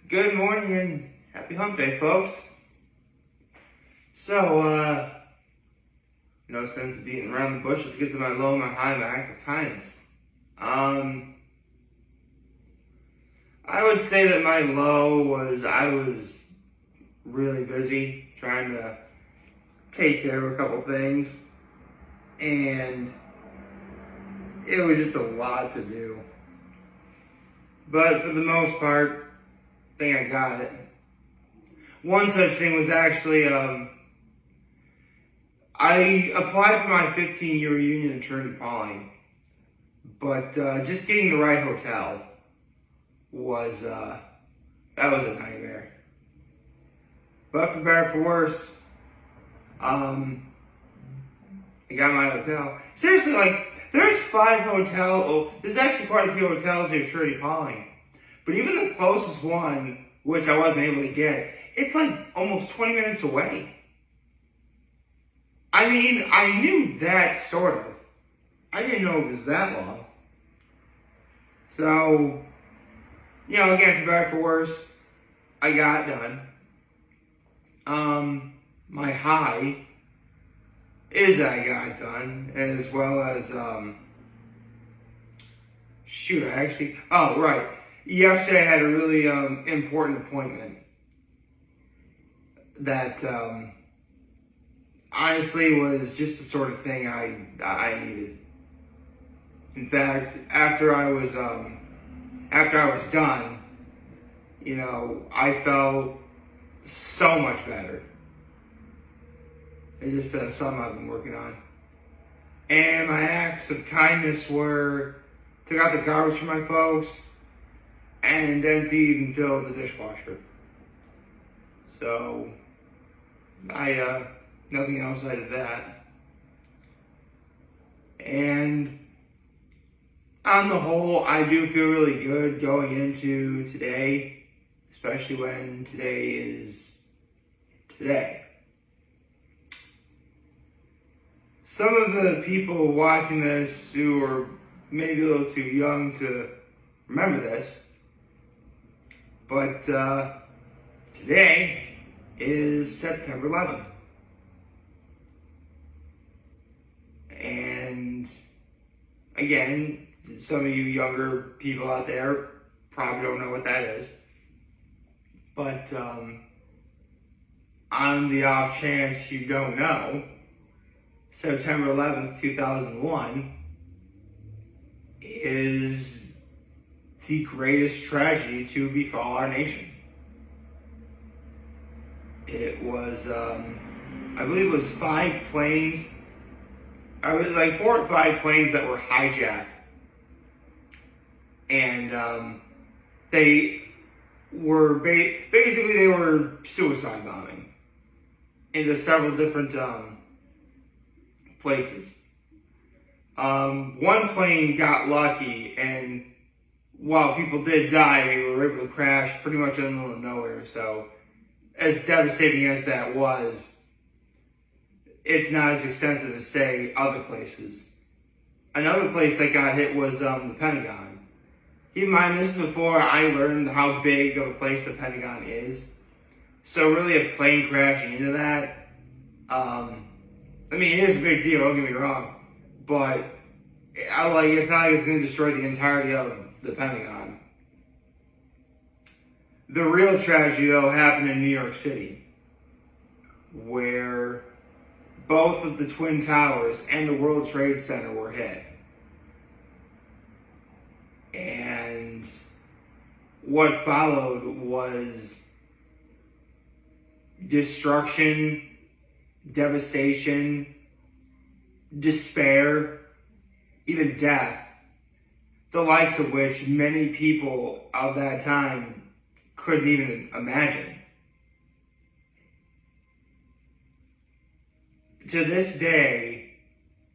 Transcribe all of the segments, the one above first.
Good morning and happy hump day, folks. So, no sense of beating around the bushes to get to my low, my high, my active kindness. I would say that my low was I was really busy trying to take care of a couple things, and it was just a lot to do. But for the most part, I think I got it. One such thing was actually, I applied for my 15-year reunion in Trinity Pawling, but just getting the right hotel was, that was a nightmare. But for better or for worse, I got my hotel. Seriously, like, there's 5 hotels, there's actually quite a few hotels near Trinity Pawling. But even the closest one, which I wasn't able to get, it's like almost 20 minutes away. I mean, I knew that sort of. I didn't know it was that long. So, you know, again, for better or for worse, I got it done. My high is that I got it done, as well as, yesterday I had a really important appointment that honestly was just the sort of thing I needed. In fact, after I was done, you know, I felt so much better. It's just something I've been working on. And my acts of kindness were took out the garbage for my folks and emptied and filled the dishwasher. So nothing outside of that. And on the whole, I do feel really good going into today, especially when today is today. Some of the people watching this who are maybe a little too young to remember this, but today is September 11th. And again, some of you younger people out there probably don't know what that is. But on the off chance you don't know, September 11th, 2001 is the greatest tragedy to befall our nation. It was, I believe it was 5 planes. I was like 4 or 5 planes that were hijacked. And they were basically they were suicide bombing into several different places. One plane got lucky, and while people did die, they were able to crash pretty much in the middle of nowhere. So, as devastating as that was, it's not as extensive as, say, other places. Another place that got hit was the Pentagon. Keep in mind, this is before I learned how big of a place the Pentagon is. So really a plane crashing into that, I mean, it is a big deal, don't get me wrong. But it's not like it's going to destroy the entirety of the Pentagon. The real tragedy, though, happened in New York City, where both of the Twin Towers and the World Trade Center were hit. And what followed was destruction, devastation, despair, even death, the likes of which many people of that time couldn't even imagine. To this day,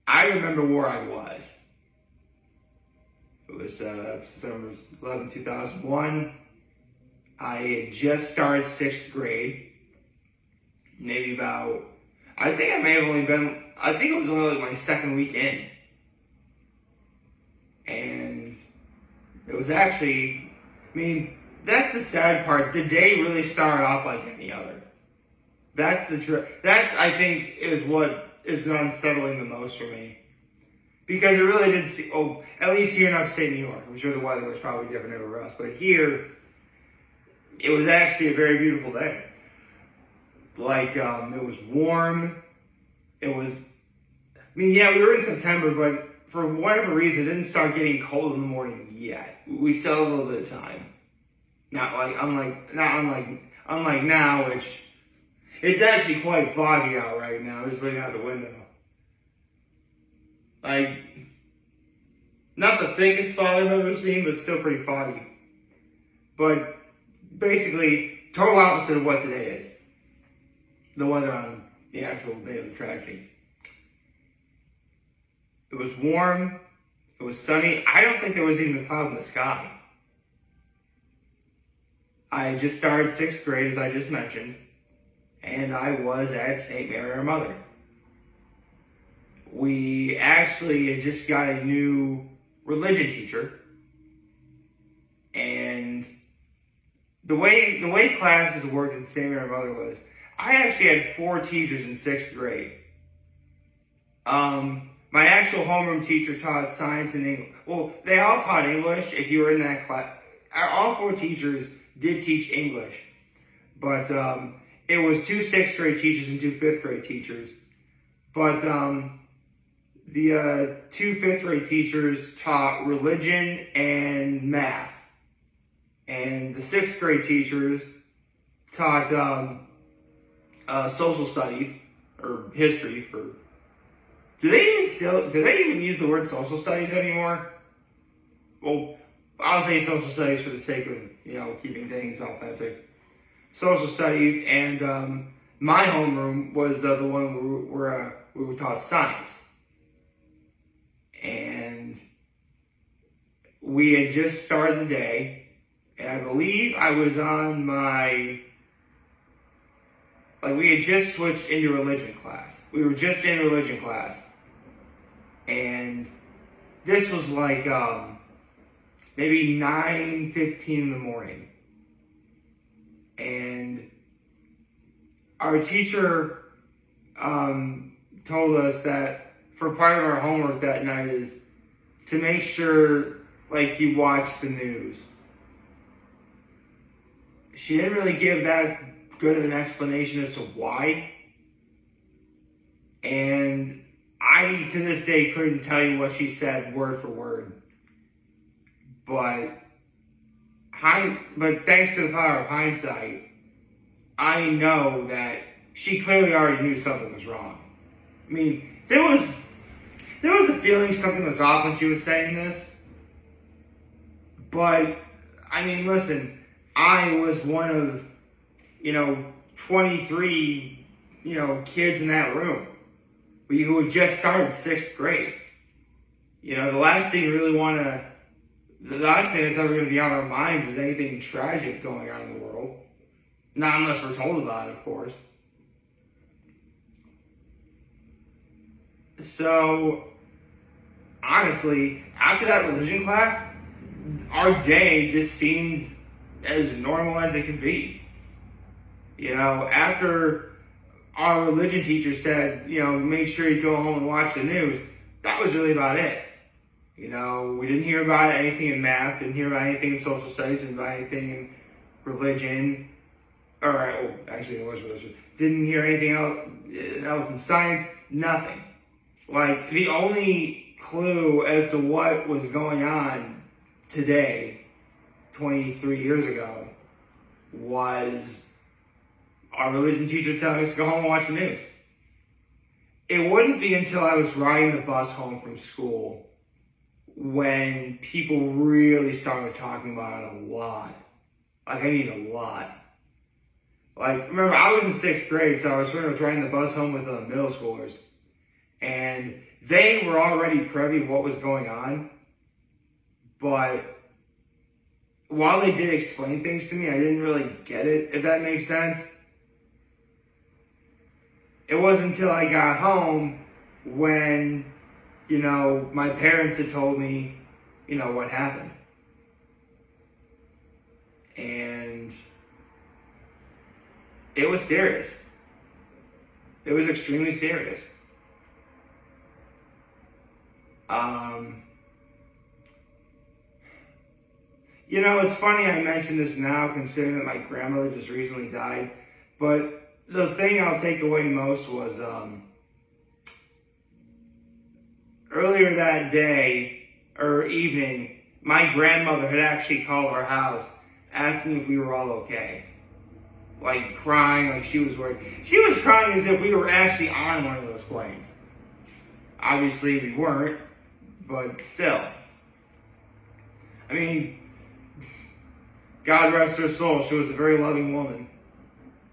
I remember where I was. It was September 11, 2001. I had just started 6th grade. Maybe about, I think it was only like my 2nd week in. And It was actually, that's the sad part. The day really started off like any other. That's, I think, is what is unsettling the most for me. Because it really did at least here in upstate New York, I'm sure the weather was probably different everywhere else, but here, it was actually a very beautiful day. Like, it was warm. It was, yeah, we were in September, but for whatever reason, it didn't start getting cold in the morning yet. We still have a little bit of time. Unlike now, which it's actually quite foggy out right now. Just looking out the window. Like, not the thickest fog I've ever seen, but still pretty foggy. But basically, total opposite of what today is. The weather on the actual day of the tragedy. It was warm. It was sunny. I don't think there was even a cloud in the sky. I just started 6th grade, as I just mentioned, and I was at St. Mary Our Mother. We actually had just got a new religion teacher, and the way classes worked at St. Mary Our Mother was, I actually had 4 teachers in 6th grade. My actual homeroom teacher taught science and English. Well, they all taught English if you were in that class. All 4 teachers did teach English. But it was 2 6th grade teachers and 2 5th grade teachers. But the 2 5th grade teachers taught religion and math. And the 6th grade teachers taught social studies, or history for... Do they even use the word social studies anymore? Well, I'll say social studies for the sake of, keeping things authentic. Social studies, and my homeroom was the one where we were taught science. And we had just started the day, and I believe I was on we had just switched into religion class. We were just in religion class. And this was like maybe 9:15 in the morning. And our teacher told us that for part of our homework that night is to make sure you watch the news. She didn't really give that good of an explanation as to why. And I, to this day, couldn't tell you what she said word for word. But thanks to the power of hindsight, I know that she clearly already knew something was wrong. There was a feeling something was off when she was saying this. But, listen, I was one of, 23, kids in that room who had just started 6th grade. The last thing that's ever going to be on our minds is anything tragic going on in the world. Not unless we're told about it, of course. So, honestly, after that religion class, our day just seemed as normal as it could be. After our religion teacher said, make sure you go home and watch the news, that was really about it. We didn't hear about anything in math, didn't hear about anything in social studies, didn't about anything in religion. Actually, it was religion. Didn't hear anything else in science, nothing. The only clue as to what was going on today, 23 years ago, was our religion teacher telling us to go home and watch the news. It wouldn't be until I was riding the bus home from school when people really started talking about it a lot. A lot. Remember, I was in 6th grade, so I was riding the bus home with the middle schoolers. And they were already privy to what was going on. But while they did explain things to me, I didn't really get it, if that makes sense. It wasn't until I got home when, my parents had told me, what happened. And it was serious. It was extremely serious. You know, it's funny I mention this now, considering that my grandmother just recently died. But the thing I'll take away most was earlier that day or evening, my grandmother had actually called our house asking if we were all okay. Like crying, like she was worried. She was crying as if we were actually on one of those planes. Obviously we weren't, but still. I mean, God rest her soul, she was a very loving woman.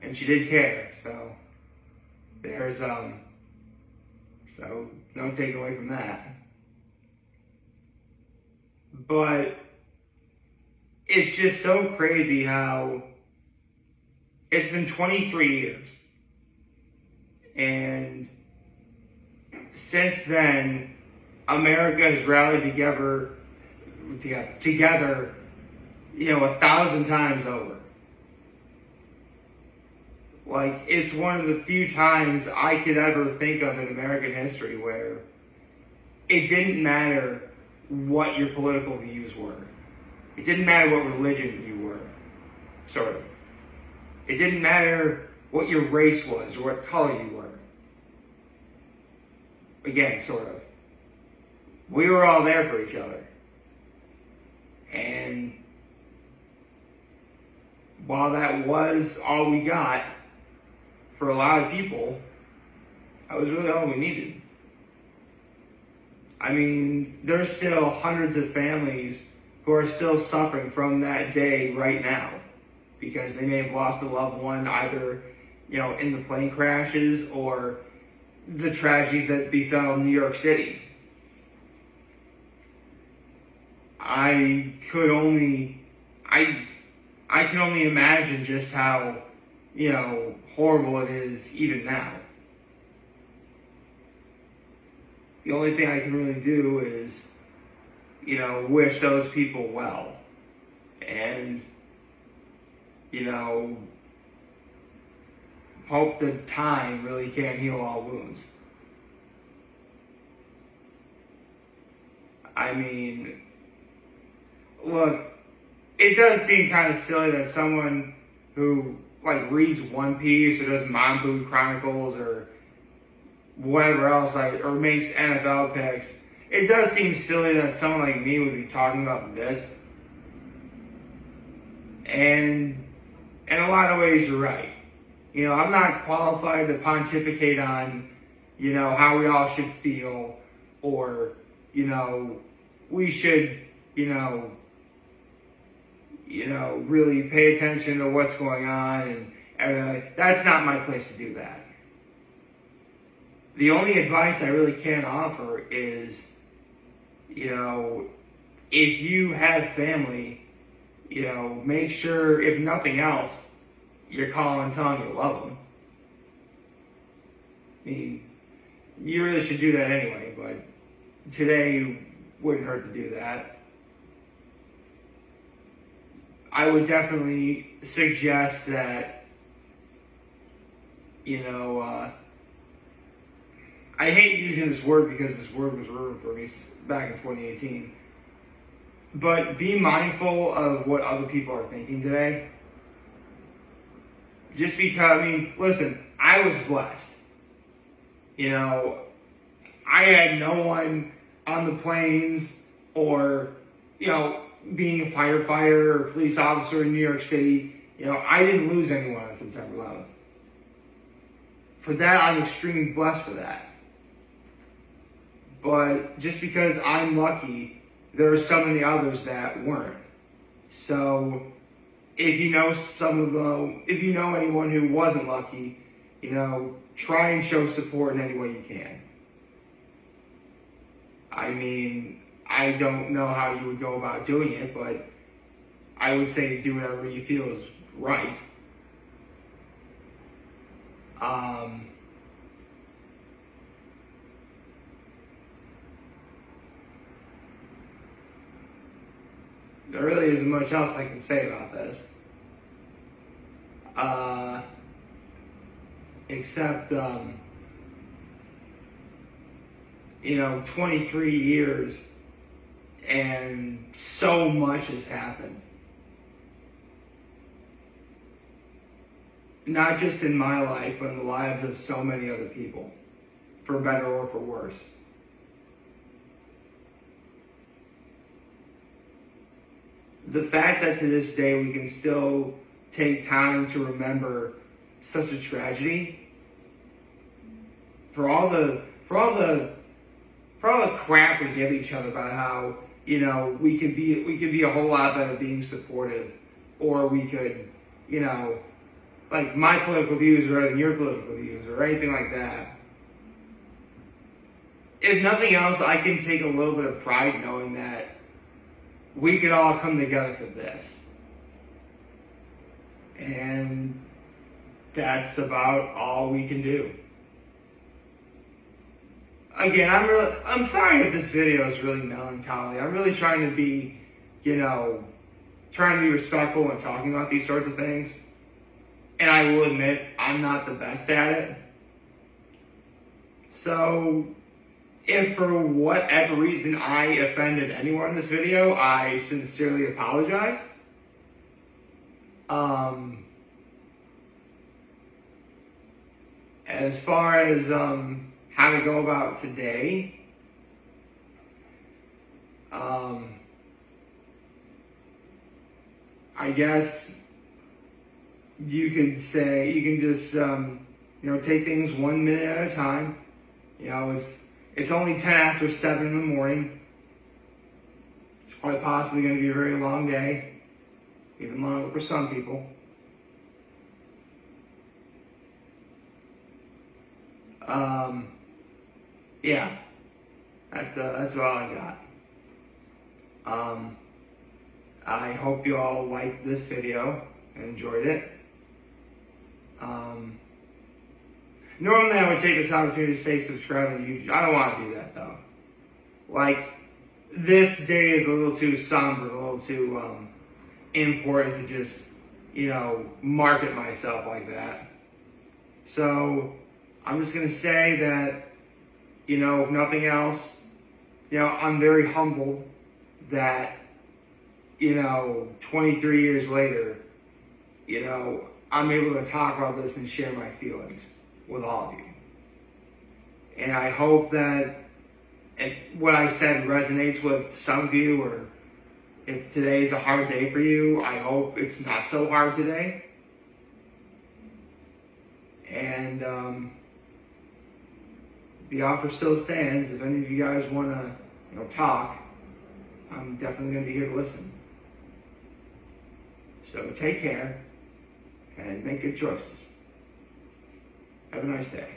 And she did care, so there's so no takeaway from that. But it's just so crazy how it's been 23 years. And since then, America has rallied together, you know, 1,000 times over. Like, it's one of the few times I could ever think of in American history where it didn't matter what your political views were. It didn't matter what religion you were, sort of. It didn't matter what your race was or what color you were. Again, sort of. We were all there for each other. And while that was all we got, for a lot of people, that was really all we needed. I mean, there's still hundreds of families who are still suffering from that day right now because they may have lost a loved one either, you know, in the plane crashes or the tragedies that befell New York City. I can only imagine just how, you know, horrible it is even now. The only thing I can really do is, you know, wish those people well. And, you know, hope that time really can heal all wounds. I mean, look, it does seem kind of silly that someone who, like, reads One Piece or does Mom Food Chronicles or whatever else, or makes NFL picks, it does seem silly that someone like me would be talking about this. And in a lot of ways, you're right. You know, I'm not qualified to pontificate on, you know, how we all should feel or, you know, we should, you know, really pay attention to what's going on and everything. That's not my place to do that. The only advice I really can offer is, you know, if you have family, you know, make sure, if nothing else, you're calling and telling you love them. I mean, you really should do that anyway, but today wouldn't hurt to do that. I would definitely suggest that, you know, I hate using this word because this word was ruined for me back in 2018. But be mindful of what other people are thinking today. Just because, I mean, listen, I was blessed. You know, I had no one on the planes or, you know, being a firefighter or police officer in New York City. You know, I didn't lose anyone on September 11th. For that, I'm extremely blessed for that. But just because I'm lucky, there are so many others that weren't. So if you know if you know anyone who wasn't lucky, you know, try and show support in any way you can. I mean, I don't know how you would go about doing it, but I would say do whatever you feel is right. There really isn't much else I can say about this. except, 23 years and so much has happened. Not just in my life, but in the lives of so many other people, for better or for worse. The fact that to this day we can still take time to remember such a tragedy, for all the crap we give each other about how we could be a whole lot better being supportive, or we could like my political views are better than your political views, or anything like that. If nothing else, I can take a little bit of pride knowing that we could all come together for this. And that's about all we can do. Again, I'm sorry if this video is really melancholy. I'm really trying to be, trying to be respectful when talking about these sorts of things. And I will admit, I'm not the best at it. So, if for whatever reason I offended anyone in this video, I sincerely apologize. As far as how to go about today, I guess you can just take things 1 minute at a time. It's only 10 after 7 in the morning. It's quite possibly going to be a very long day, even longer for some people. Yeah, that's all I got. I hope you all liked this video and enjoyed it. Normally I would take this opportunity to say subscribe on YouTube. I don't want to do that though. Like, this day is a little too somber, a little too important to just, market myself like that. So I'm just going to say that, if nothing else, I'm very humbled that, 23 years later, I'm able to talk about this and share my feelings with all of you. And I hope that what I said resonates with some of you, or if today's a hard day for you, I hope it's not so hard today. And the offer still stands. If any of you guys want to, talk, I'm definitely going to be here to listen. So take care and make good choices. Have a nice day.